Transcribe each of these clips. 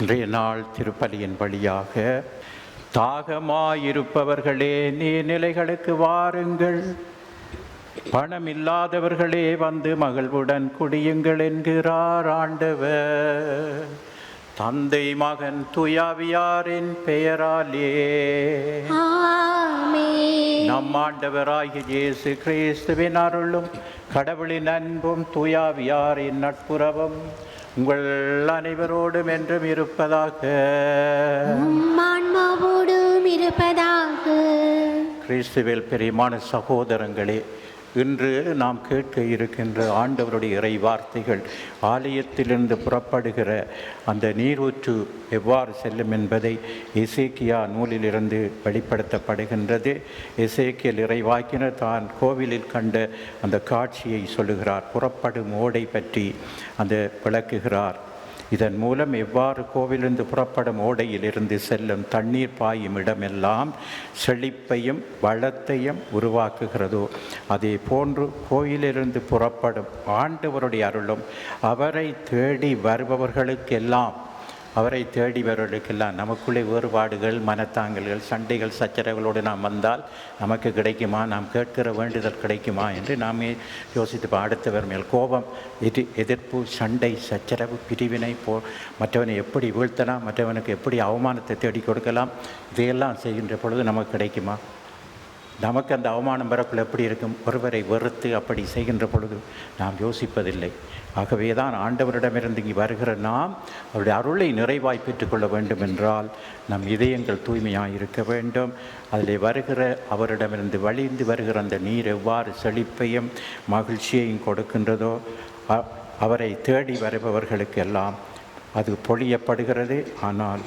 இன்றைய நாள் திருப்பலியின் வழியாக தாகமாயிருப்பவர்களே நீர்நிலைகளுக்கு வாருங்கள், பணம் இல்லாதவர்களே வந்து மகிழ்வுடன் குடியுங்கள் என்கிறார் ஆண்டவர். தந்தை மகன் தூயாவியாரின் பெயராலே நம் ஆண்டவராகிய இயேசு கிறிஸ்துவின் அருளும் கடவுளின் அன்பும் தூயாவியாரின் நட்புறவும் உங்கள் அனைவரோடும் என்றும் இருப்பதாக. கிறிஸ்துவில் பிரியமான சகோதரங்களே, இன்று நாம் கேட்க இருக்கின்ற ஆண்டவருடைய இறை வார்த்தைகள் ஆலயத்திலிருந்து புறப்படுகிற அந்த நீரூற்று எவ்வாறு செல்லும் என்பதை எசேக்கியா நூலிலிருந்து வெளிப்படுத்தப்படுகின்றது. எசேக்கியல் இறைவாக்கினர் தான் கோவிலில் கண்ட அந்த காட்சியை சொல்லுகிறார். புறப்படும் ஓடை பற்றி அந்த விளக்குகிறார். இதன் மூலம் எவ்வாறு கோவிலிருந்து புறப்படும் ஓடையிலிருந்து செல்லும் தண்ணீர் பாயும் இடமெல்லாம் செழிப்பையும் வளத்தையும் உருவாக்குகிறதோ, அதே போன்று கோயிலிருந்து புறப்படும் ஆண்டவருடைய அருளும் அவரை தேடி வருபவர்களுக்கெல்லாம் நமக்குள்ளே வேறுபாடுகள், மனத்தாங்கல்கள், சண்டைகள், சச்சரவுகளோடு நாம் வந்தால் நமக்கு கிடைக்குமா, நாம் கேட்கிற வேண்டுதல் கிடைக்குமா என்று நாமே யோசித்து அடுத்தவர் மேல் கோபம், எதிர்ப்பு, சண்டை, சச்சரவு, பிரிவினை மற்றவனை எப்படி வீழ்த்தலாம், மற்றவனுக்கு எப்படி அவமானத்தை தேடி கொடுக்கலாம், இதையெல்லாம் செய்கின்ற பொழுது நமக்கு கிடைக்குமா? நமக்கு அந்த அவமானம் வரக்குள்ள எப்படி இருக்கும்? ஒருவரை வெறுத்து அப்படி செய்கின்ற பொழுது நாம் யோசிப்பதில்லை. ஆகவே தான் ஆண்டவரிடமிருந்து இங்கே வருகிற நாம் அவருடைய அருளை நிறைவாய் பெற்றுக்கொள்ள வேண்டும் என்றால் நம் இதயங்கள் தூய்மையாக இருக்க வேண்டும். அதில் வருகிற அவரிடமிருந்து வழிந்து வருகிற அந்த நீர் எவ்வாறு செழிப்பையும் மகிழ்ச்சியையும் கொடுக்கின்றதோ, அவரை தேடி வருபவர்களுக்கெல்லாம் அது பொழியப்படுகிறது. ஆனால்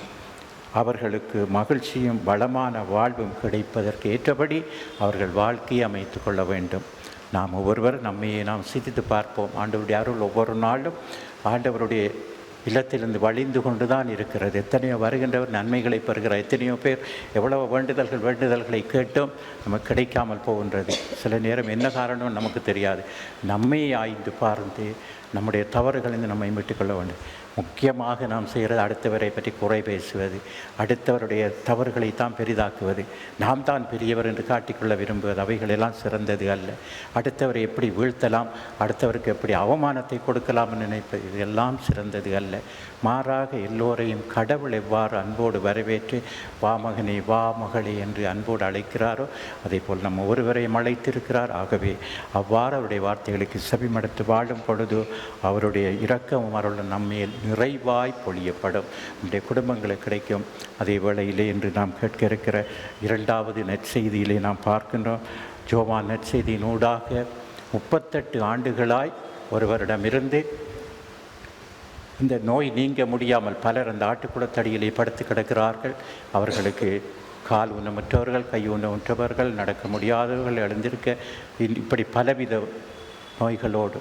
அவர்களுக்கு மகிழ்ச்சியும் வளமான வாழ்வும் கிடைப்பதற்கு ஏற்றபடி அவர்கள் வாழ்க்கையை அமைத்து கொள்ள வேண்டும். நாம் ஒவ்வொருவர் நம்மையே நாம் சிந்தித்து பார்ப்போம். ஆண்டவருடைய அருள் ஒவ்வொரு நாளும் ஆண்டவருடைய இல்லத்திலிருந்து வழிந்து கொண்டு தான் இருக்கிறது. எத்தனையோ வருகின்றவர் நன்மைகளை பெறுகிறார். எத்தனையோ பேர் எவ்வளவு வேண்டுதல்களை கேட்டும் நமக்கு கிடைக்காமல் போகின்றது. சில நேரம் என்ன காரணம் நமக்கு தெரியாது. நம்மை ஆய்ந்து பார்த்து நம்முடைய தவறுகளிலிருந்து நம்மை மீட்டுக்கொள்ள வேண்டும். முக்கியமாக நாம் செய்கிறது அடுத்தவரை பற்றி குறை பேசுவது, அடுத்தவருடைய தவறுகளை தான் பெரிதாக்குவது, நாம் தான் பெரியவர் என்று காட்டிக்கொள்ள விரும்புவது, அவைகளெல்லாம் சிறந்தது அல்ல. அடுத்தவரை எப்படி வீழ்த்தலாம், அடுத்தவருக்கு எப்படி அவமானத்தை கொடுக்கலாம் நினைப்பது, இதெல்லாம் சிறந்தது அல்ல. மாறாக எல்லோரையும் கடவுள் எவ்வாறு அன்போடு வரவேற்று வா மகனே வா மகளே என்று அன்போடு அழைக்கிறாரோ அதே போல் நம்ம ஒருவரையும் அழைத்திருக்கிறார். ஆகவே அவ்வாறு அவருடைய வார்த்தைகளுக்கு செவிமடுத்து வாழும் பொழுது அவருடைய இரக்கமும் அருளும் நம்மேல் நிறைவாய் பொழியப்படும். நம்முடைய குடும்பங்களுக்கு கிடைக்கும். அதே வேளையிலே இன்று நாம் கேட்க இருக்கிற இரண்டாவது நற்செய்தியிலே நாம் பார்க்கின்றோம். யோவான் நற்செய்தியினூடாக 38 ஆண்டுகளாய் ஒருவரிடமிருந்து இந்த நோய் நீங்க முடியாமல் பலர் அந்த ஆட்டுக்குளத்தடியிலே படுத்து கிடக்கிறார்கள். அவர்களுக்கு கால் ஊனமுற்றவர்கள், கை ஊனமுற்றவர்கள், நடக்க முடியாதவர்கள், எழுந்திருக்க இப்படி பலவித நோய்களோடு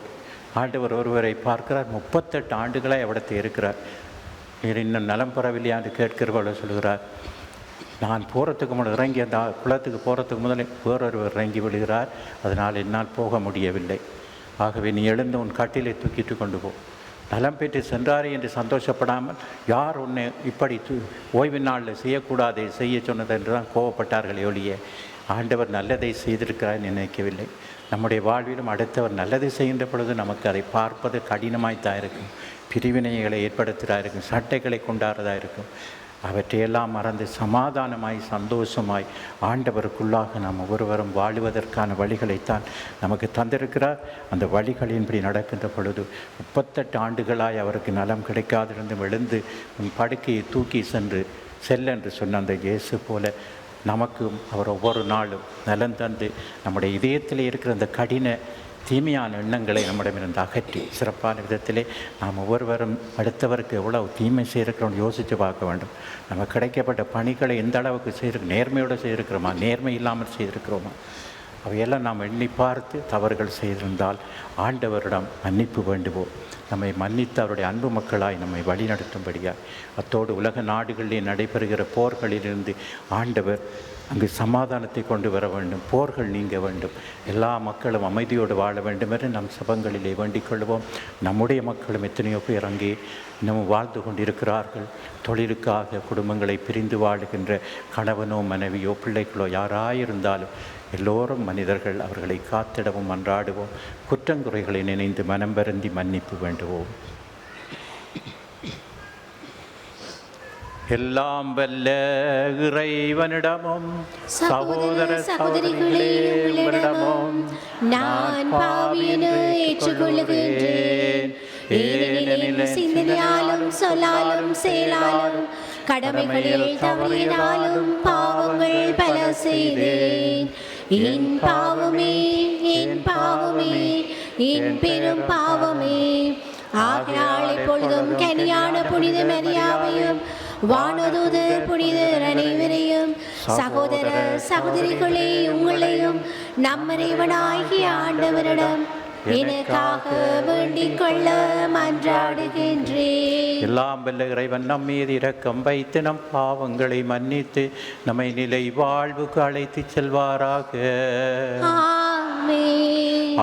ஆண்டவர் ஒருவரை பார்க்கிறார். 38 ஆண்டுகளாக எவ்வளத்தை இருக்கிறார். இன்னும் நலம் பெறவில்லையான்னு கேட்கிறவர்கள் சொல்கிறார். நான் போகிறதுக்கு முன்னாடி இறங்கி அந்த குளத்துக்கு போகிறதுக்கு முதலே வேறொருவர் இறங்கி விடுகிறார். அதனால் என்னால் போக முடியவில்லை. ஆகவே நீ எழுந்து உன் கட்டிலை தூக்கிட்டு கொண்டு போ. நலம் பெற்று சென்றாரே என்று சந்தோஷப்படாமல் யார் உன்னை இப்படி ஓய்வு நாளில் செய்யக்கூடாது செய்ய சொன்னது என்று தான் கோவப்பட்டார்கள். ஒழிய ஆண்டவர் நல்லதை செய்திருக்கிறார் நினைக்கவில்லை. நம்முடைய வாழ்விலும் அடுத்தவர் நல்லதை செய்கின்ற பொழுது நமக்கு அதை பார்ப்பது கடினமாய்த்தான் இருக்கும். பிரிவினைகளை ஏற்படுத்துகிறதா இருக்கும், சட்டைகளை கொண்டாடுறதா இருக்கும். அவற்றையெல்லாம் மறந்து சமாதானமாய் சந்தோஷமாய் ஆண்டவருக்குள்ளாக நாம் ஒவ்வொருவரும் வாழுவதற்கான வழிகளைத்தான் நமக்கு தந்திருக்கிறார். அந்த வழிகளின்படி நடக்கின்ற பொழுது 38 ஆண்டுகளாய் அவருக்கு நலம் கிடைக்காதிருந்து எழுந்து உன் படுக்கையை தூக்கி செல்லென்று சொன்ன அந்த இயேசு போல நமக்கும் அவர் ஒவ்வொரு நாளும் நலம் தந்து நம்முடைய இதயத்தில் இருக்கிற அந்த கடின தீமையான எண்ணங்களை நம்மிடமிருந்து அகற்றி சிறப்பான விதத்திலே நாம் ஒவ்வொருவரும் அடுத்தவருக்கு எவ்வளவு தீமை செய்திருக்கிறோம் யோசித்து பார்க்க வேண்டும். நம்ம கிடைக்கப்பட்ட பணிகளை எந்த அளவுக்கு செய்திருக்கோம், நேர்மையோடு செய்திருக்கிறோமா, நேர்மை இல்லாமல் செய்திருக்கிறோமா, அவையெல்லாம் நாம் எண்ணி பார்த்து தவறுகள் செய்திருந்தால் ஆண்டவரிடம் மன்னிப்பு வேண்டுவோம். நம்மை மன்னித்து அவருடைய அன்பு மக்களாய் நம்மை வழிநடத்தும்படியாய் அத்தோடு உலக நாடுகளிலே நடைபெறுகிற போர்களிலிருந்து ஆண்டவர் அங்கு சமாதானத்தை கொண்டு வர வேண்டும், போர்கள் நீங்க வேண்டும், எல்லா மக்களும் அமைதியோடு வாழ வேண்டும் என்று நம் சபங்களிலே வேண்டிக் கொள்வோம். நம்முடைய மக்களும் எத்தனையோ பேர் அங்கே இன்னமும் வாழ்ந்து கொண்டிருக்கிறார்கள். தொழிலுக்காக குடும்பங்களை பிரிந்து வாழுகின்ற கணவனோ மனைவியோ பிள்ளைகளோ யாராயிருந்தாலும் எல்லோரும் மனிதர்கள், அவர்களை காத்திடவும் மன்றாடுவோம். குற்றங்குறைகளை நினைந்து மனம் வருந்தி மன்னிப்பு வேண்டுவோம். எல்லாம் வல்ல இறைவனிடமும் சகோதர சகோதரிகளிடமும் நான் பாவியை ஏற்றுக்கொள்கிறேன். ஏனெனில் சிந்தனையாலும் சொல்லாலும் செயலாலும் கடமைகளில் தவறினாலும் பாவங்கள் பல செய்தேன். என் பாவமே, என் பாவமே, என் பெரும் பாவமே. ஆகையால் இப்பொழுதும் கனியான புனித மரியாவையும் வானதூதர் புனிதர் அனைவரையும் சகோதர சகோதரிகளே உங்களையும் நம் இறைவனாகிய ஆண்டவரிடம் எனக்காக வேண்டிக் கொள்ள மன்றாடுகின்றேன். எல்லாம் வல்ல இறைவன் நம் மீது இரக்கம் வைத்து நம் பாவங்களை மன்னித்து நம்மை நிலை வாழ்வுக்கு அழைத்து செல்வாராக.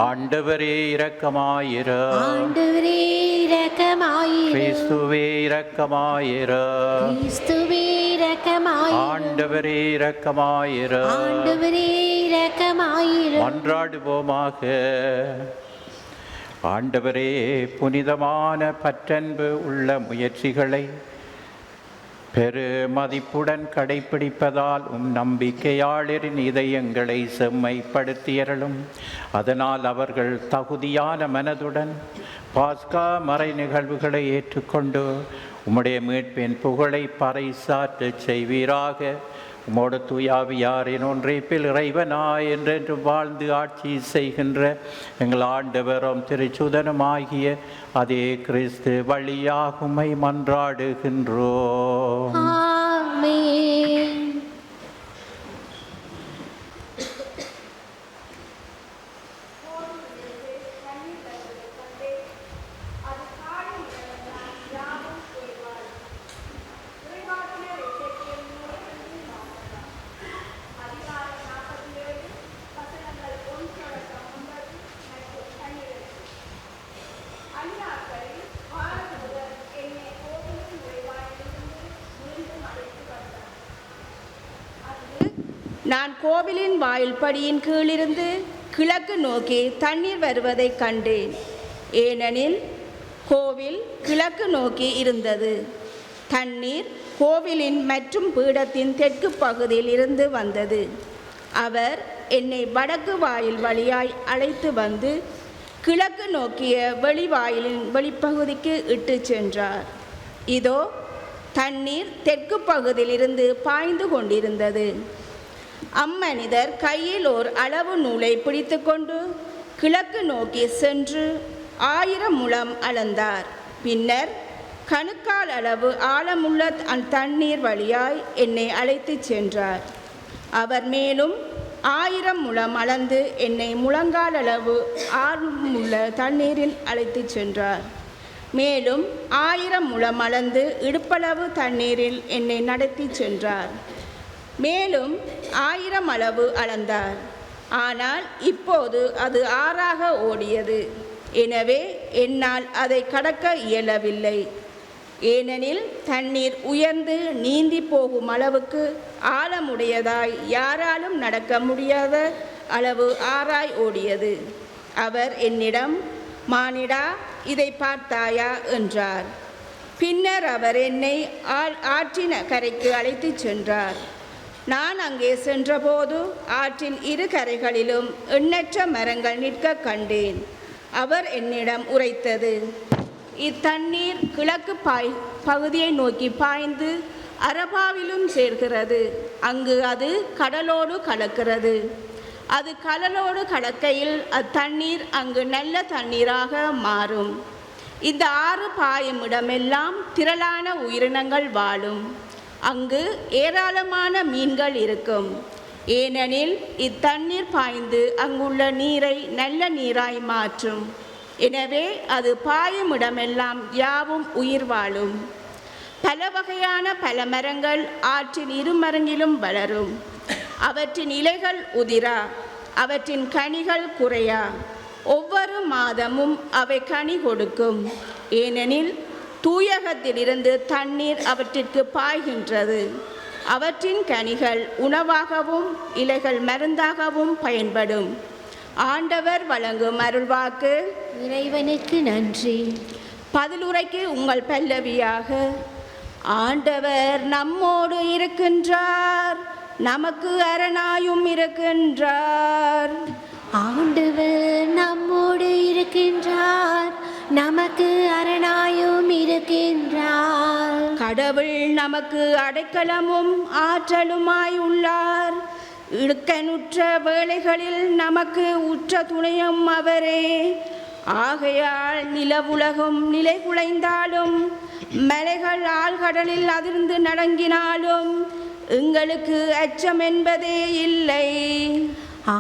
ஆண்டவரே இரக்கமாயிரும். ஆண்டவரே இரக்கமாயிரும். கிறிஸ்துவே இரக்கமாயிரும். கிறிஸ்துவே இரக்கமாயிரும். ஆண்டவரே இரக்கமாயிரும். ஆண்டவரே இரக்கமாயிரும். மன்றாடுவோமாக. ஆண்டவரே, புனிதமான பற்றன்பு உள்ள முயற்சிகளை பெருமதிப்புடன் கடைப்பிடிப்பதால் நம்பிக்கையாளரின் இதயங்களை செம்மைப்படுத்தியறலும். அதனால் அவர்கள் தகுதியான மனதுடன் பாஸ்கா மறை நிகழ்வுகளை ஏற்றுக்கொண்டு உம்முடைய மீட்பின் புகழை பறைசாற்ற செய்வீராக. உம்மோடு தூயாவியாரின் ஒன்றைப்பில் இறைவனாய் என்றென்று வாழ்ந்து ஆட்சி செய்கின்ற எங்கள் ஆண்டவரும் திருச்சுதனுமாகிய அதே கிறிஸ்து வழியாக உம்மை மன்றாடுகின்றோம். நான் கோவிலின் வாயில்படியின் கீழிருந்து கிழக்கு நோக்கி தண்ணீர் வருவதை கண்டேன். ஏனெனில் கோவில் கிழக்கு நோக்கி இருந்தது. தண்ணீர் கோவிலின் மற்றும் பீடத்தின் தெற்கு பகுதியில் இருந்து வந்தது. அவர் என்னை வடக்கு வாயில் வழியாய் அழைத்து வந்து கிழக்கு நோக்கிய வெளிவாயிலின் வெளிப்பகுதிக்கு இட்டு சென்றார். இதோ தண்ணீர் தெற்கு பகுதியிலிருந்து பாய்ந்து கொண்டிருந்தது. அம்மனிதர் கையில் ஓர் அளவு நூலை பிடித்து கொண்டு கிழக்கு நோக்கி சென்று 1000 முழம் அளந்தார். பின்னர் கணுக்கால் அளவு ஆழமுள்ள தண்ணீர் வழியாய் என்னை அழைத்து சென்றார். அவர் மேலும் 1000 முழம் அளந்து என்னை முழங்கால் அளவு ஆழமுள்ள தண்ணீரில் அழைத்து சென்றார். மேலும் 1000 முழம் அளந்து இடுப்பளவு தண்ணீரில் என்னை நடத்தி சென்றார். மேலும் 1000 அளவு அளந்தார். ஆனால் இப்போது அது ஆறாக ஓடியது. எனவே என்னால் அதை கடக்க இயலவில்லை. ஏனெனில் தண்ணீர் உயர்ந்து நீந்தி போகும் அளவுக்கு ஆழமுடையதாய் யாராலும் நடக்க முடியாத அளவு ஆறாய் ஓடியது. அவர் என்னிடம், மானிடா, இதை பார்த்தாயா என்றார். பின்னர் அவர் என்னை ஆற்றின் கரைக்கு அழைத்து சென்றார். நான் அங்கே சென்றபோது ஆற்றின் இரு கரைகளிலும் எண்ணற்ற மரங்கள் நிற்க கண்டேன். அவர் என்னிடம் உரைத்தது, இத்தண்ணீர் கிழக்கு பகுதியை நோக்கி பாய்ந்து அரபாவிலும் சேர்கிறது. அங்கு அது கடலோடு கலக்கிறது. அது கடலோடு கலக்கையில் அத்தண்ணீர் அங்கு நல்ல தண்ணீராக மாறும். இந்த ஆறு பாயும் இடமெல்லாம் திரளான உயிரினங்கள் வாழும். அங்கு ஏராளமான மீன்கள் இருக்கும். ஏனெனில் இத்தண்ணீர் பாய்ந்து அங்குள்ள நீரை நல்ல நீராய் மாற்றும். எனவே அது பாயும் இடமெல்லாம் யாவும் உயிர் வாழும். பல வகையான பல மரங்கள் ஆற்றின் இருமருங்கிலும் வளரும். அவற்றின் இலைகள் உதிரா, அவற்றின் கனிகள் குறையா. ஒவ்வொரு மாதமும் அவை கனி கொடுக்கும், ஏனெனில் தூயகத்திலிருந்து தண்ணீர் அவற்றிற்கு பாய்கின்றது. அவற்றின் கனிகள் உணவாகவும் இலைகள் மருந்தாகவும் பயன்படும். ஆண்டவர் வழங்கும் அருள்வாக்கு. இறைவனுக்கு நன்றி. பதிலுரைக்கு உங்கள் பல்லவியாக: ஆண்டவர் நம்மோடு இருக்கின்றார், நமக்கு அரணாயும் இருக்கின்றார். ஆண்டவர் நம்மோடு இருக்கின்றார், நமக்கு அரணாயும் இருக்கின்றார். கடவுள் நமக்கு அடைக்கலமும் ஆற்றலுமாய் உள்ளார். இடுக்கனுற்ற வேளைகளில் நமக்கு உற்ற துணையும் அவரே. ஆகையால் நிலவுலகம் நிலை குலைந்தாலும், மலைகள் ஆழ்கடலில் அதிர்ந்து நடுங்கினாலும் எங்களுக்கு அச்சம் என்பதே இல்லை.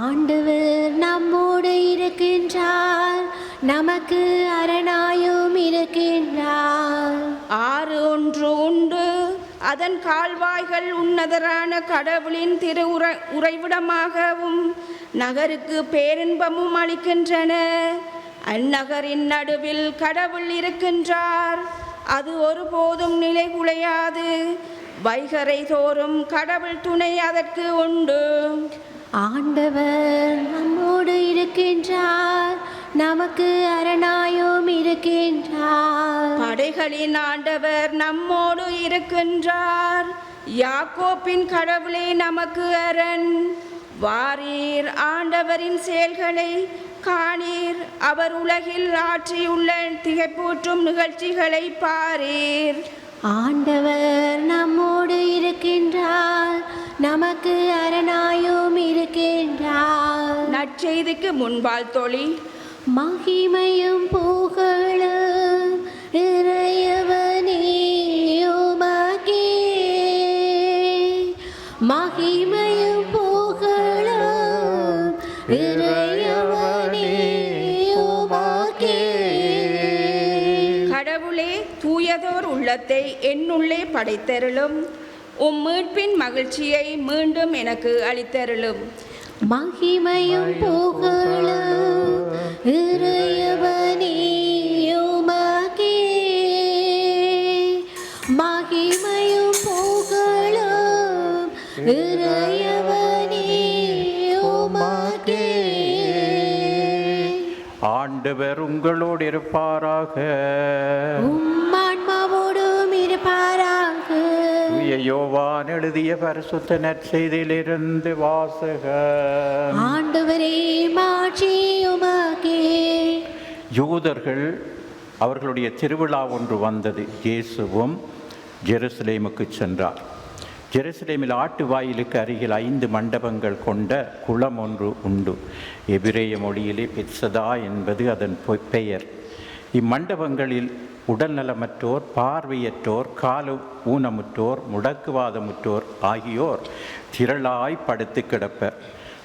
ஆண்டவர் நம்மோடு இருக்கின்றார், நமக்கு அரணாயும் இருக்கின்றார். ஆறு ஒன்று உண்டு, அதன் கால்வாய்கள் உன்னதரான கடவுளின் உறைவிடமாகவும் நகருக்கு பேரின்பமும் அளிக்கின்றன. அந்நகரின் நடுவில் கடவுள் இருக்கின்றார், அது ஒருபோதும் நிலை குலையாது. வைகரை தோறும் கடவுள் துணை அதற்கு உண்டு. ஆண்டவர் நம்மோடு இருக்கின்றார், நமக்கு அரணாயும் இருக்கின்றார். படைகளின் ஆண்டவர் நம்மோடு இருக்கின்றார், யாக்கோப்பின் கடவுளே நமக்கு அரண். வாரீர், ஆண்டவரின் செயல்களை காணீர், அவர் உலகில் ஆற்றியுள்ள திகைப்பூட்டும் நிகழ்ச்சிகளை பாரீர். ஆண்டவர் நம்மோடு இருக்கின்றார், நமக்கு அரணாயும் இருக்கின்றார். நற்செய்திக்கு முன்பால் தொழி. மகிமையும் புகழும் இறைவனே உமக்கே. மகிமையும் புகழும் இறைவனே உமக்கே. கடவுளே, தூயதோர் உள்ளத்தை என்னுள்ளே படைத்தருளும், உம் மீட்பின் மகிழ்ச்சியை மீண்டும் எனக்கு அளித்தருளும். மகிமையும் புகழும் இறைவனே உமக்கே. மகிமையும் புகழும் இறைவனே உமக்கே. ஆண்டவர் உங்களோடு இருப்பாராக. உம் ஆன்மாவோடும் இருப்பாராக. தூய யோவான் எழுதிய பரிசுத்த நற்செய்தியிலிருந்து வாசகம். ஆண்டவரே, மாட்சி உமக்கே. யூதர்கள் அவர்களுடைய திருவிழா ஒன்று வந்தது. இயேசுவும் ஜெருசலேமுக்கு சென்றார். ஜெருசலேமில் ஆட்டு வாயிலுக்கு அருகில் 5 மண்டபங்கள் கொண்ட குளம் ஒன்று உண்டு. எபிரேய மொழியிலே பெத்சதா என்பது அதன் பெயர். இம்மண்டபங்களில் உடல்நலமற்றோர், பார்வையற்றோர், கால ஊனமுற்றோர், முடக்குவாதமுற்றோர் ஆகியோர் திரளாய் படுத்து கிடப்பர்.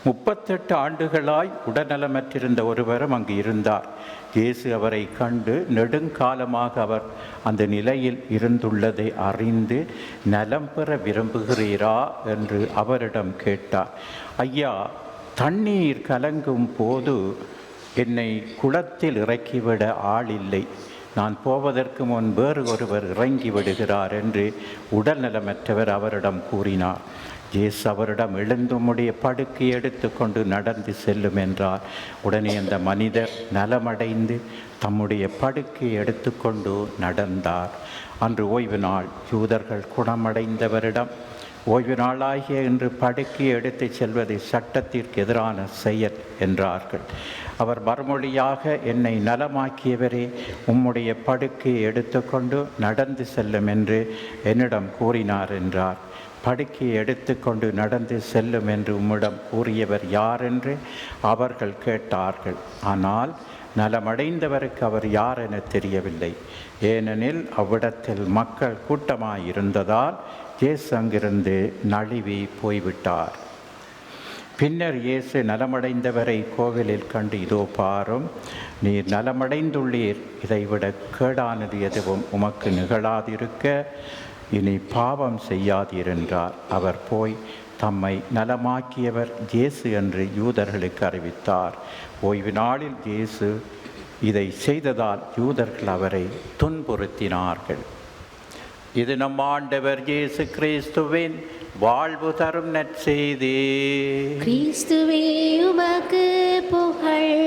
38 ஆண்டுகளாய் உடல்நலமற்றிருந்த ஒருவரும் அங்கு இருந்தார். இயேசு அவரை கண்டு நெடுங்காலமாக அவர் அந்த நிலையில் இருந்துள்ளதை அறிந்து, நலம் பெற விரும்புகிறீரா என்று அவரிடம் கேட்டார். ஐயா, தண்ணீர் கலங்கும் போது என்னை குளத்தில் இறக்கிவிட ஆள் இல்லை. நான் போவதற்கு முன் வேறு ஒருவர் இறங்கி விடுகிறார் என்று உடல்நலமற்றவர் அவரிடம் கூறினார். இயேசு அவரிடம் எழுந்து உம்முடைய படுக்கை எடுத்து கொண்டு நடந்து செல்லும் என்றார். உடனே அந்த மனிதர் நலமடைந்து தம்முடைய படுக்கை எடுத்துக்கொண்டு நடந்தார். அன்று ஓய்வு நாள். யூதர்கள் குணமடைந்தவரிடம், ஓய்வு நாளாகிய இன்று படுக்கையை எடுத்து செல்வது சட்டத்திற்கு எதிரான செயல் என்றார்கள். அவர் மறுமொழியாக, என்னை நலமாக்கியவரே, உம்முடைய படுக்கையை எடுத்துக்கொண்டு நடந்து செல்லும் என்று என்னிடம் கூறினார் என்றார். படுக்கையை எடுத்துக்கொண்டு நடந்து செல்லும் என்று உம்மிடம் கூறியவர் யார் என்று அவர்கள் கேட்டார்கள். ஆனால் நலமடைந்தவருக்கு அவர் யார் என தெரியவில்லை. ஏனெனில் அவ்விடத்தில் மக்கள் கூட்டமாயிருந்ததால் இயேசு அங்கிருந்து நழுவி போய்விட்டார். பின்னர் இயேசு நலமடைந்தவரை கோவிலில் கண்டு, இதோ பாரும், நீர் நலமடைந்துள்ளீர். இதைவிட கேடானது எதுவும் உமக்கு நிகழாதிருக்க இனி பாவம் செய்யாதீர் என்றார். அவர் போய் தம்மை நலமாக்கியவர் இயேசு என்று யூதர்களுக்கு அறிவித்தார். ஓய்வு நாளில் இயேசு இதை செய்ததால் யூதர்கள் அவரை துன்புறுத்தினார்கள். இது நம் ஆண்டவர் இயேசு கிறிஸ்துவின் வாழ்வு தரும் நற்செய்தி. கிறிஸ்துவே உமக்கு புகழ்.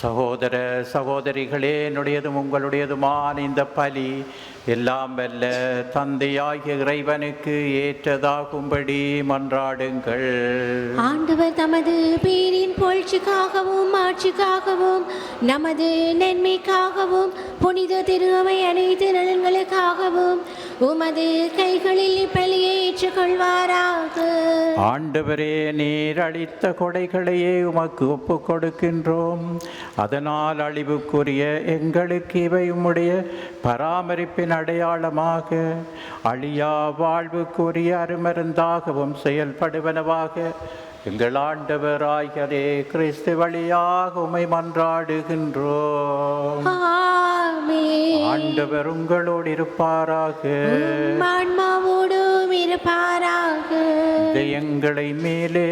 சகோதர சகோதரிகளே, என்னுடையதும் உங்களுடையதுமான இந்த பலி எல்லாம் வல்ல தந்தையாகிய இறைவனுக்கு ஏற்றதாகும்படி மன்றாடுங்கள். ஆண்டவர் தமது பேரின் புகழ்ச்சிக்காகவும் ஆட்சிக்காகவும் நமது நன்மைக்காகவும் புனித திருவை அனைத்து நலன்களுக்காகவும் உமது கைகளில் இப்பலியை ஏற்றுக்கொள்வாராக. ஆண்டவரே, நீர் அளித்த கொடைகளையே உமக்கு ஒப்புக் கொடுக்கின்றோம். அதனால் அழிவுக்குரிய எங்களுக்கு இவை உம்முடைய பராமரிப்பின் அடையாளமாக அழியா வாழ்வுக்குரிய அருமருந்தாகவும் செயல்படுவனவாக எங்கள் ஆண்டவராகிய கிறிஸ்து வழியாக உம்மை மன்றாடுகின்றோம். ஆண்டவர் உங்களோடு இருப்பாராக. ஆன்மாவோடும் இருப்பாராக. எங்களை மேலே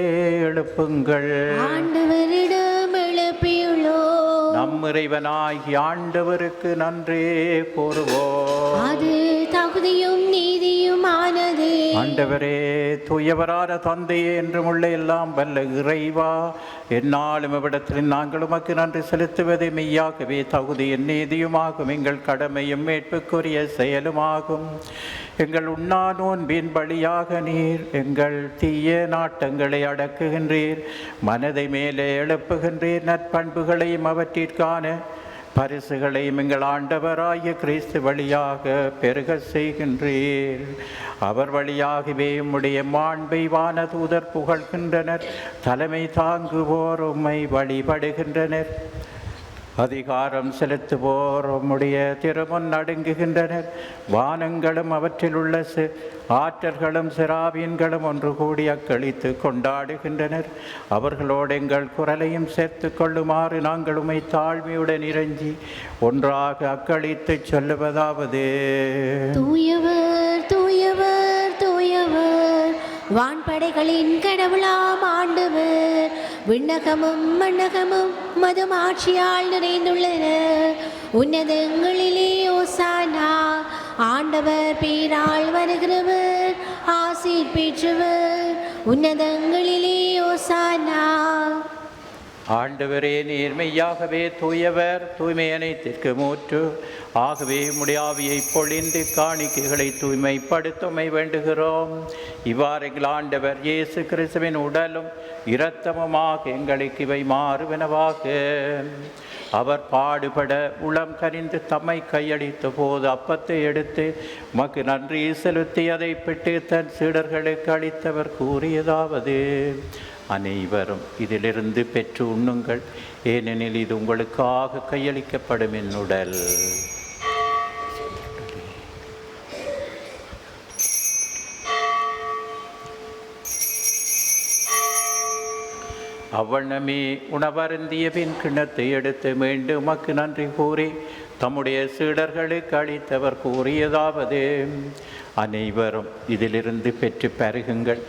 எழுப்புங்கள். ஆண்டவரிடம் எழுப்பியுள்ளோம். நம் இறைவனாகிய ஆண்டவருக்கு நன்றி கூறுவோம். அது தகுதியும் நீதியுமானது. ஆண்டவரே, தூயவரான தந்தையே, என்றும் உள்ள எல்லாம் வல்ல இறைவா, என்னாலும் இவ்விடத்தில் நாங்கள் உமக்கு நன்றி செலுத்துவதை மெய்யாகவே தகுதியும் நீதியுமாகும். எங்கள் கடமையும் மீட்புக்குரிய செயலுமாகும். எங்கள் உண்ணா நோன்பின் பலியாக நீர் எங்கள் தீய நாட்டங்களை அடக்குகின்றீர். மனதை மேலே எழுப்புகின்றீர். நற்பண்புகளையும் அவற்றிற்கான பரிசுகளையும் எங்கள் ஆண்டவராகிய கிறிஸ்து வழியாக பெருக செய்கின்றீர். அவர் வழியாகவே உம்முடைய மாண்பை வானதூதர் புகழ்கின்றனர். தலைமை தாங்குவோர் உம்மை வழிபடுகின்றனர். அதிகாரம் செலுத்துவோர் உம்முடைய திருமுன் நடுங்குகின்றனர். வானங்களும் அவற்றில் உள்ள ஆற்றல்களும் சிராவியன்களும் ஒன்று கூடி அக்களித்து கொண்டாடுகின்றனர். அவர்களோடு எங்கள் குரலையும் சேர்த்து கொள்ளுமாறு நாங்கள் உம்மை தாழ்மையுடன் இறைஞ்சி ஒன்றாக அக்களித்து சொல்லுவதாவது: தூயவர் தூயவர் தூயவர், வான்படைகளின் கடவுளாம் ஆண்டவர். விண்ணகமும் மண்ணகமும் மதும் ஆட்சியால் நிறைந்துள்ளன. உன்னதங்களிலே ஓசானா. ஆண்டவர் பேரால் வருகிறவர் ஆசீர் பெற்றவர். உன்னதங்களிலே ஓசானா. ஆண்டவரே நீர் மெய்யாகவே தூயவர், தூய்மை அனைத்திற்கு மூற்று. ஆகவே உம்முடைய ஆவியை பொழிந்து காணிக்கைகளை தூய்மைப்படுத்துமை வேண்டுகிறோம். இவ்வாறு எங்கள் ஆண்டவர் இயேசு கிறிஸ்துவின் உடலும் இரத்தமுமாக எங்களுக்கு இவை மாறுவனவாக. அவர் பாடுபட உளம் கனிந்து தம்மை கையளித்த போது அப்பத்தை எடுத்து உமக்கு நன்றி செலுத்தி அதை பெற்று தன் சீடர்களுக்கு அளித்தவர் கூறியதாவது: அனைவரும் இதிலிருந்து பெற்று உண்ணுங்கள், ஏனெனில் இது உங்களுக்காக கையளிக்கப்படும் என் உடல். அவ்வண்ணமே உணவருந்திய பின் கிண்ணத்தை எடுத்து மீண்டும் உமக்கு நன்றி கூறி தம்முடைய சீடர்களுக்கு அளித்தவர் கூறியதாவது: அனைவரும் இதிலிருந்து பெற்று பருகுங்கள்,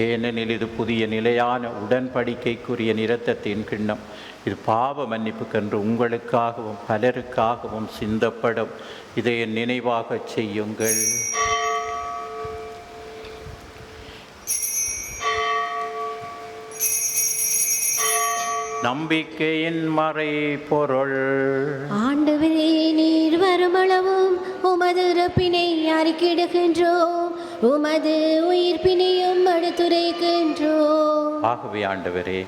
ஏனெனில் இது புதிய நிலையான உடன்படிக்கைக்குரிய இரத்தத்தின் கிண்ணம். இது பாவ மன்னிப்புக்கென்று உங்களுக்காகவும் பலருக்காகவும் சிந்தப்படும். இதை என் நினைவாக செய்யுங்கள். நம்பிக்கையின் மறை பொருள். ஆண்டவரே, நீர் வருமளவும் உமது இறப்பினை அறிக்கையிடுகின்றோம், உமது உயிர்ப்பினையும் எடுத்துரைக்கின்றோம். ஆகவே ஆண்டவரே,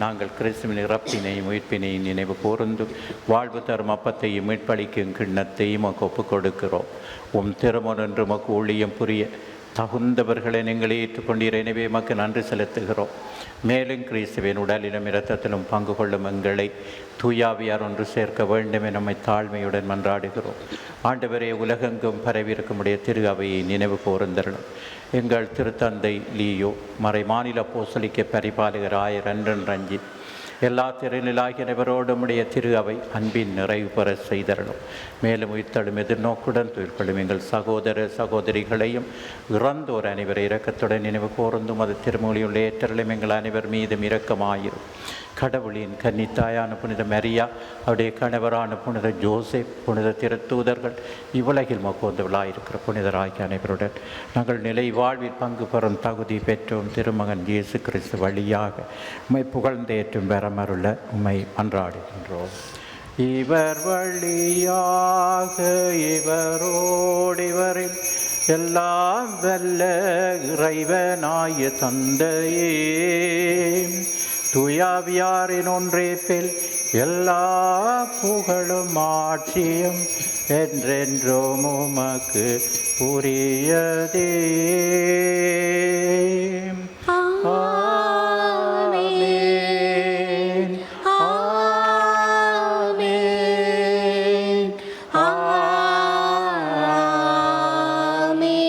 நாங்கள் கிறிஸ்துவின் இறப்பினையும் உயிர்ப்பினையும் நினைவு கூர்ந்து வாழ்வு தரும் அப்பத்தையும் மீட்பளிக்கும் கிண்ணத்தையும் உமக்கு ஒப்புக் கொடுக்கிறோம். உம் திருமணன்று உமக்கு ஊழியம் புரிய தகுந்தவர்களை நீங்கள் ஏற்றுக்கொண்டீர். எனவே எமக்கு நன்றி செலுத்துகிறோம். மேலும் கிறிஸ்துவின் உடலிலும் இரத்தத்திலும் பங்கு கொள்ளும் எங்களை தூயாவியார் ஒன்று சேர்க்க வேண்டும் என நம்மை தாழ்மையுடன் மன்றாடுகிறோம். ஆண்டவரே, உலகெங்கும் பரவியிருக்கமுடைய திரு அவையை நினைவு கூர்ந்தருளும். எங்கள் திருத்தந்தை லீயோ, மறை மாநில அப்போஸ்தலிக்க பரிபாலகர் ஆயர் ரஞ்சித், எல்லா திருநிலாகியவரோடும் உடைய திரு அவை அன்பின் நிறைவு பெற செய்தரணும். மேலும் உயிர்த்தலும் எதிர்நோக்குடன் துயிர்கொள்ளும் எங்கள் சகோதர சகோதரிகளையும் இறந்தோர் அனைவரை இரக்கத்துடன் நினைவு கூர்ந்தும் அது திருமொழியுள்ள ஏற்றலும் எங்கள் அனைவர் மீதும் இரக்கமாயிரும். கடவுளின் கன்னித்தாயான புனித மரியா, அவருடைய கணவரான புனித ஜோசப், புனித திருத்தூதர்கள், இவ்வுலகில் மகோந்தவளாயிருக்கிற புனிதராகிய அனைவருடன் நாங்கள் நிலை வாழ்வில் பங்கு பெறும் தகுதி பெற்றோம். திருமகன் இயேசு கிறிஸ்து வழியாக உம்மை புகழ்ந்தேற்றும் வரமருள உம்மை மன்றாடுகின்றோம். இவர் வழியாக இவரோடு இவரில் எல்லாம் வல்ல இறைவனாய தந்தையே, தூயாவியாரின் ஒன்றேப்பில் எல்லா புகழும் ஆட்சியும் என்றென்றும் உமக்கு உரியதே. ஆமென். ஆமென். ஆமென்.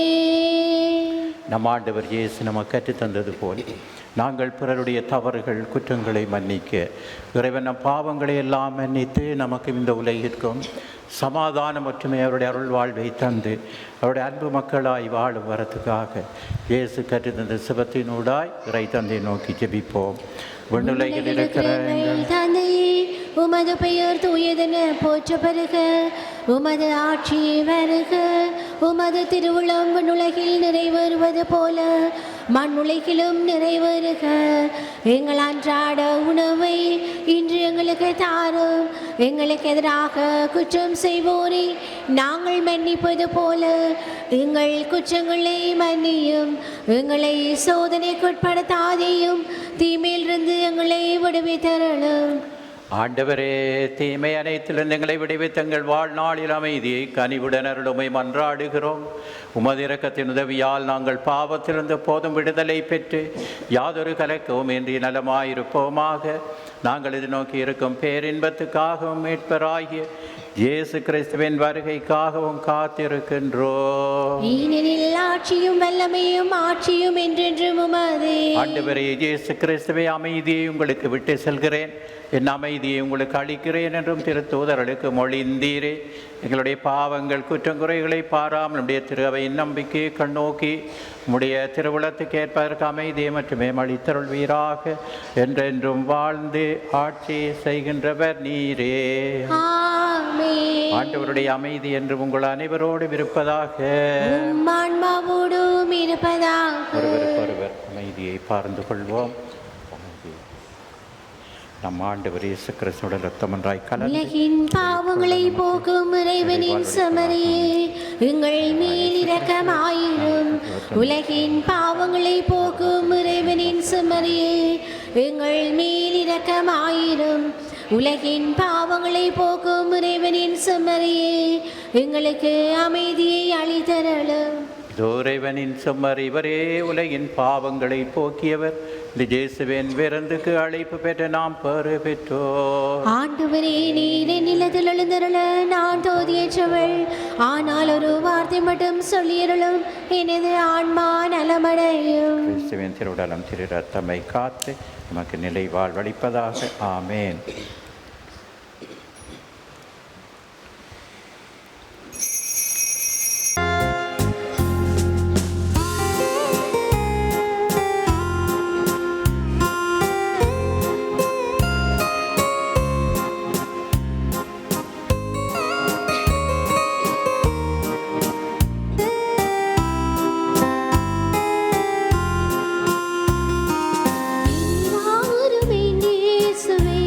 நம் ஆண்டவர் இயேசு நமக்கு கற்றுத்தந்தது போல் நாங்கள் பிறருடைய தவறுகள் குற்றங்களை மன்னிக்க இறைவன் நம் பாவங்களை எல்லாம் மன்னித்து நமக்கு இந்த உலகிற்கும் சமாதானம் மற்றும் அவருடைய அருள் வாழ்வை தந்து அவருடைய அன்பு மக்களாய் வாழும் வரத்துக்காக இயேசு கற்றுத்தந்த சிவத்தினூடாய் இறை தந்தை நோக்கி ஜெபிப்போம். விண்ணுலகில் இருக்கிற தந்தையே, உமது பெயர் தூயதென போற்ற பெறுக, உமது ஆட்சி வருக, உமது திருவுளம் விண்ணுலகில் நிறைவேறுவது போல மண்ணுலகிலும் நிறைவேறுக. எங்கள் அன்றாட உணவை இன்று எங்களுக்கு தாரும், எங்களுக்கு எதிராக குற்றம் செய்வோரை நாங்கள் மன்னிப்பது போல எங்கள் குற்றங்களை மன்னியும், எங்களை சோதனைக்குட்படுத்தாதேயும், தீமையிலிருந்து எங்களை விடுவித்தருளும். ஆண்டவரே, தீமை அனைத்திலிருந்து எங்களை விடுவித்து எங்கள் வாழ்நாளில் அமைதியை கனிவுடன் அருளுமை மன்றாடுகிறோம். உமது இரக்கத்தின் உதவியால் நாங்கள் பாவத்திலிருந்து போதும் விடுதலை பெற்று யாதொரு கலக்கവും இன்றி நலமாயிருப்போமாக. நாங்கள் இது நோக்கி இருக்கும் பேரின்பத்துக்காகவும் மீட்பராகிய இயேசு கிறிஸ்துவின் வருகைக்காகவும் காத்திருக்கின்றோம். ஏனெனில் ஆட்சியும் வல்லமையும் ஆட்சியும் என்றென்றும் உமதே. ஆண்டவரே இயேசு கிறிஸ்துவே, அமைதியை உங்களுக்கு விட்டு செல்கிறேன், என் அமைதியை உங்களுக்கு அளிக்கிறேன் என்றும் திருத்தூதர்களுக்கு மொழிந்தீரே. எங்களுடைய பாவங்கள் குற்றங்குறைகளை பாராமல் நம்முடைய திரு அவையின் நம்பிக்கையை கண்ணோக்கி நம்முடைய திருவுளத்துக்கு ஏற்பதற்கு அமைதியை மட்டுமே அளித்தருள்வீராக. என்றென்றும் வாழ்ந்து ஆட்சி செய்கின்றவர் நீரே. ஆண்டவருடைய அமைதி என்று உங்கள் அனைவரோடும் இருப்பதாக. ஒருவருக்கொருவர் அமைதியை பார்ந்து கொள்வோம். நம் ஆண்டவர் இயேசு கிறிஸ்துவின் இரத்தம் ஒன்றாய் கலந்து உலகின் பாவங்களை போக்கும் இறைவனின் செம்மறியே எங்கள் மேல் இரக்கமாயிரும். உலகின் பாவங்களை போக்கும் இறைவனின் செம்மறியே எங்கள் மேல் இரக்கமாயிரும். உலகின் பாவங்களை போக்கும் இறைவனின் செம்மறியே எங்களுக்கு அமைதியை அளித்தருளும். இதோ இறைவனின் செம்மறி, இவரே உலகின் பாவங்களை போக்கியவர். இந்த இயேசுவின் விருந்துக்கு அழைப்பு பெற்ற நாம் பெறு பெற்றோர். ஆண்டவரே, நீர் என் நிலத்தில் எழுந்தருள நான் தோதியற்றவள். ஆனால் ஒரு வார்த்தை மட்டும் சொல்லியருளும், எனது ஆன்மா நலமடையும். கிறிஸ்துவின் திருவுடலம் திரு ரத்தமை காத்து நமக்கு நிலை வாழ்வளிப்பதாக. ஆமேன். வாரும் என் இயேசுவே,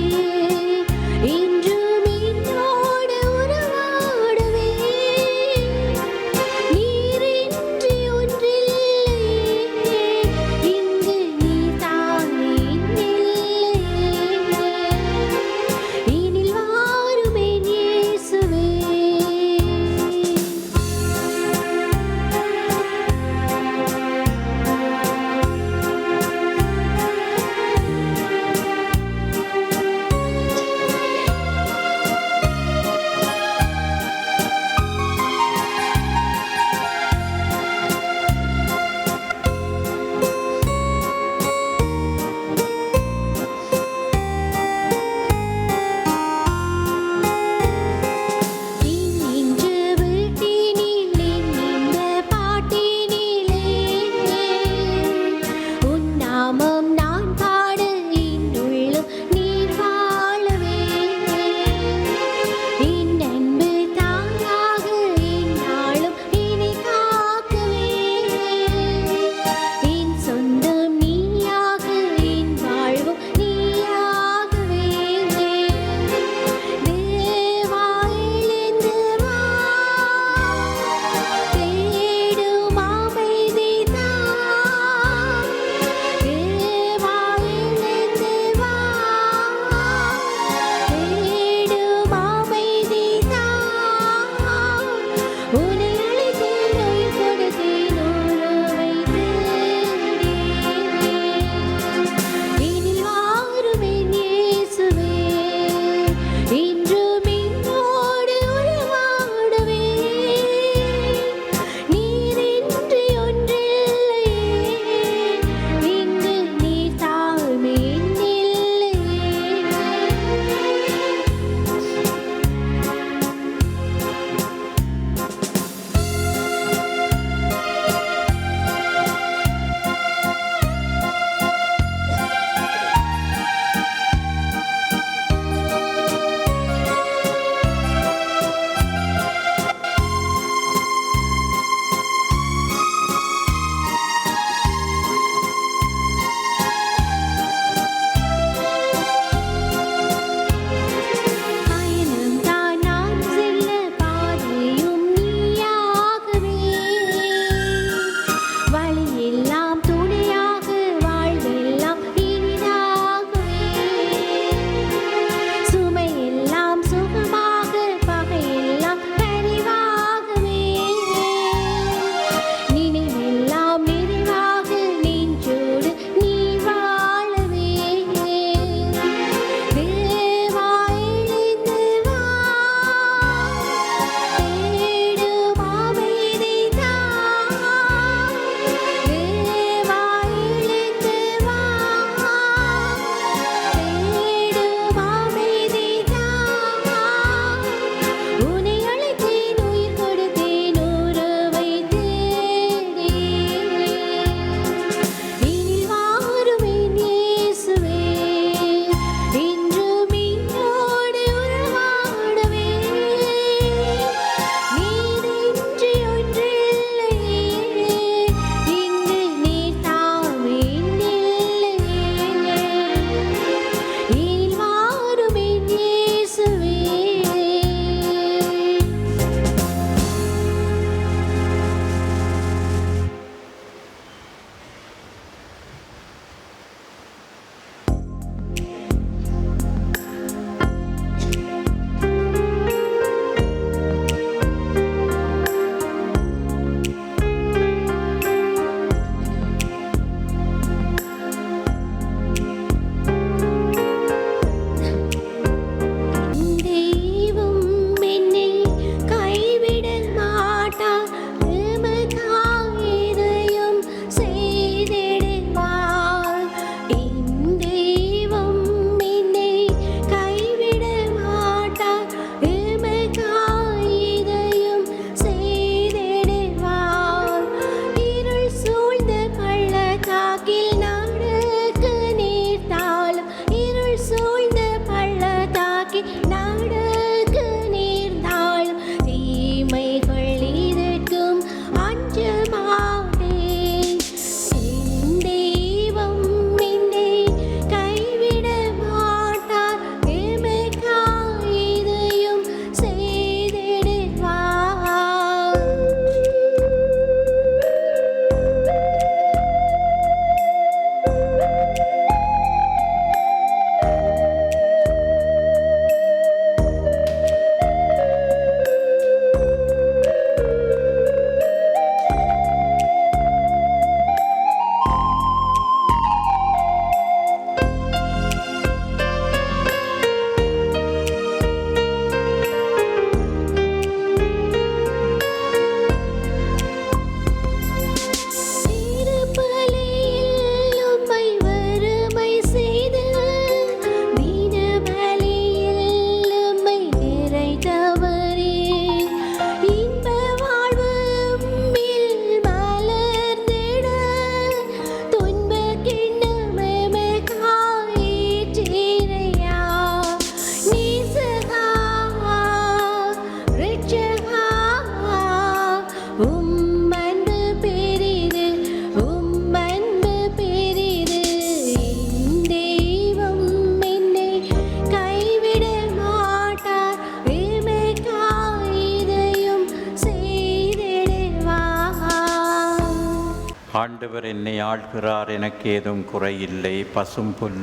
ஆண்டவர் என்னை ஆள்கிறார், எனக்கு ஏதும் குறையில்லை. பசும்புல்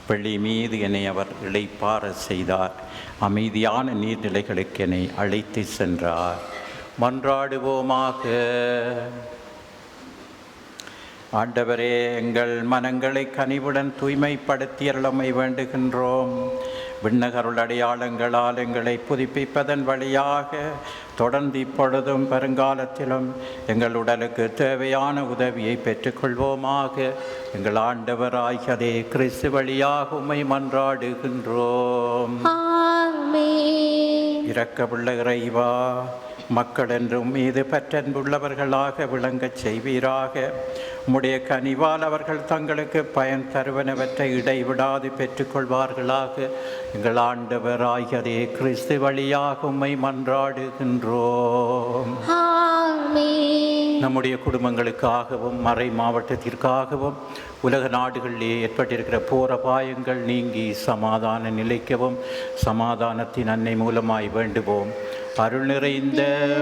வெளி மீது என்னை அவர் இளைப்பார செய்தார். அமைதியான நீர்நிலைகளுக்கு என்னை அழைத்து சென்றார். மன்றாடுவோமாக. ஆண்டவரே, எங்கள் மனங்களை கனிவுடன் தூய்மைப்படுத்தியருளமை வேண்டுகின்றோம். விண்ணகருள் அடையாளங்களால் எங்களை புதுப்பிப்பதன் வழியாக தொடர்ந்து இப்பொழுதும் வருங்காலத்திலும் எங்கள் உடலுக்கு தேவையான உதவியை பெற்றுக்கொள்வோமாக. எங்கள் ஆண்டவராகியதே கிறிஸ்து வழியாக உம்மை மன்றாடுகின்றோம். இரக்கமுள்ள இறைவா, மக்கள் என்றும் மீது பற்றன்புள்ளவர்களாக விளங்கச் செய்வீராக. உம்முடைய கனிவால் அவர்கள் தங்களுக்கு பயன் தருவனவற்றை இடைவிடாது பெற்றுக்கொள்வார்களாக. எங்கள் ஆண்டவராகியதே கிறிஸ்து வழியாக உம்மை மன்றாடுகின்றோம். நம்முடைய குடும்பங்களுக்காகவும் மறை மாவட்டத்திற்காகவும் உலக நாடுகளிலே ஏற்பட்டிருக்கிற போர் அபாயங்கள் நீங்கி சமாதான நிலைக்கவும் சமாதானத்தின் அன்னை மூலமாய் வேண்டுவோம். அருள் நிறைந்த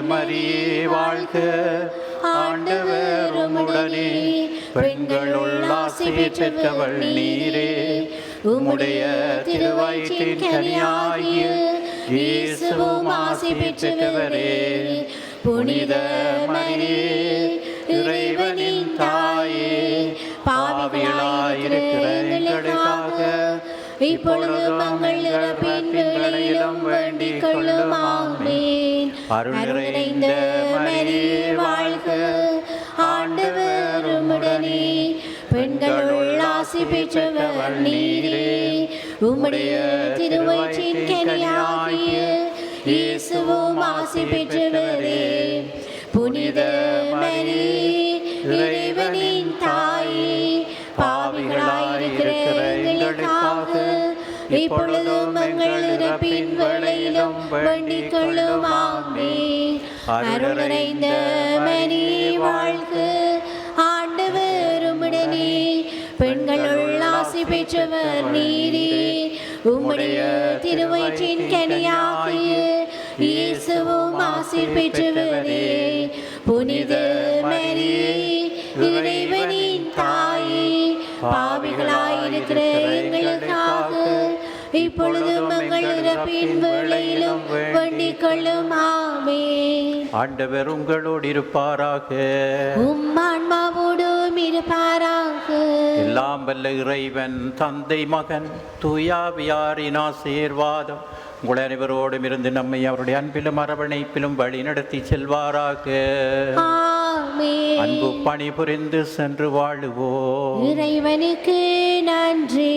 மரியே வாழ்க, ஆண்டவர் உம்முடனே, பெண்களுள் ஆசி பெற்றவள் நீரே. உம்முடைய திருவயிற்றின் கனியாகிய இயேசுவும் ஆசி பெற்றவரே. புனித மரியே, இறைவனின் தாயே, பாவிகளாயிருக்கிற எங்களுக்காக இப்பொழுதும் எங்கள் இறப்பின் வேளையிலும் வேண்டிக் கொள்ளும். ஆமென். அருள் நிறைந்த மரியே வாழ்க, ஆண்டவர் உம்முடனே, பெண்களுள் ஆசி பெற்றவர் நீரே. உம்முடைய திருவயிற்றின் கனியாகிய இயேசுவும் ஆசி பெற்றவரே. புனித மரியே, இறைவனின் தாயே, பாவிகளாயிருக்கிற எங்களுக்காக இப்பொழுதும் எங்கள் இறப்பின் வேளையிலும் வேண்டிக் கொள்ளும். ஆமென். அருள் நிறைந்த மரியே வாழ்க, ஆண்டவர் உம்முடனே, பெண்களுள் ஆசி பெற்றவர் நீரே. உம்முடைய திருவயிற்றின் கனியாகிய இயேசுவும் ஆசி பெற்றவரே. புனித மரியே, இறைவனின் தாயே, பாவிகளாயிருக்கிற எங்களுக்காக இப்பொழுதும் எங்கள் இறப்பின் வேளையிலும் வேண்டிக் கொள்ளும். ஆமென். ஆண்டவர் உங்களோடு இருப்பாராக. உம் ஆன்மாவோடும் இருப்பாராக. எல்லாம் வல்ல இறைவன் தந்தை, மகன், தூயாவியாரின் ஆசீர்வாதம் உங்கள் அனைவரோடும் இருந்து நம்மை அவருடைய அன்பிலும் அரவணைப்பிலும் வழி நடத்தி செல்வாராக. ஆமென். அன்பு பணி புரிந்து சென்று வாழுவோம். இறைவனுக்கு நன்றி.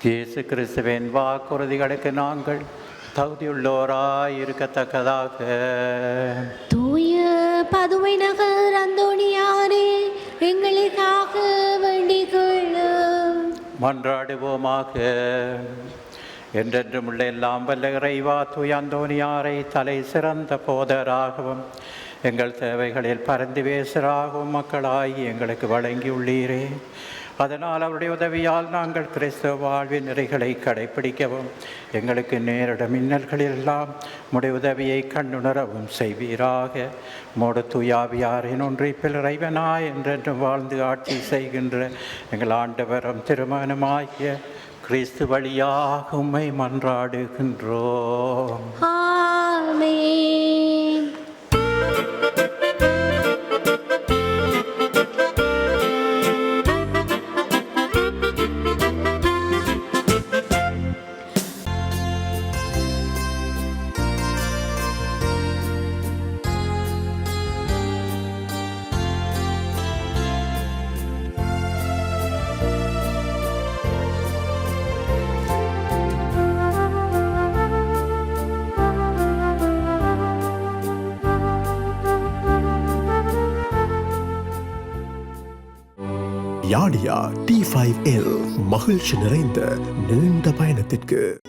இயேசு கிறிஸ்துவின் வாக்குறுதிகளுக்கு நாங்கள் தகுதியுள்ளோராய் இருக்கத்தக்கதாக தூய பதுவை நகர் அந்தோணியாரே, எங்களுக்காக வேண்டிக் கொள்ளும். மன்றாடுவோமாக. என்றென்றும் உள்ள எல்லாம் வல்ல இறைவா, தூய அந்தோணியாரை தலை சிறந்த போதராகவும் எங்கள் தேவைகளில் பரந்து பேசுகிறாகவும் மக்களாகி எங்களுக்கு வழங்கியுள்ளீரே. அதனால் அவருடைய உதவியால் நாங்கள் கிறிஸ்தவ வாழ்வின் நெறிகளை கடைப்பிடிக்கவும் எங்களுக்கு நேரிடும் இன்னல்களெல்லாம் உம்முடைய உதவியை கண்டுணரவும் செய்வீராக. மோடு தூயாவியாரின் ஒன்றிப்பில் இறைவனாய் என்றென்றும் வாழ்ந்து ஆட்சி செய்கின்ற எங்கள் ஆண்டவரும் திருமணமாகிய கிறிஸ்து வழியாக உம்மை மன்றாடுகின்றோம். ஆமென். யாடியா T5L மகிழ்ச்சி நிறைந்த நீண்ட பயணத்திற்கு.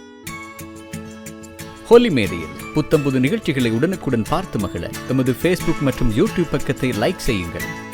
ஹோலி மேரியில் புத்தம்புது நிகழ்ச்சிகளை உடனுக்குடன் பார்த்து மகிழ எமது ஃபேஸ்புக் மற்றும் யூடியூப் பக்கத்தை லைக் செய்யுங்கள்.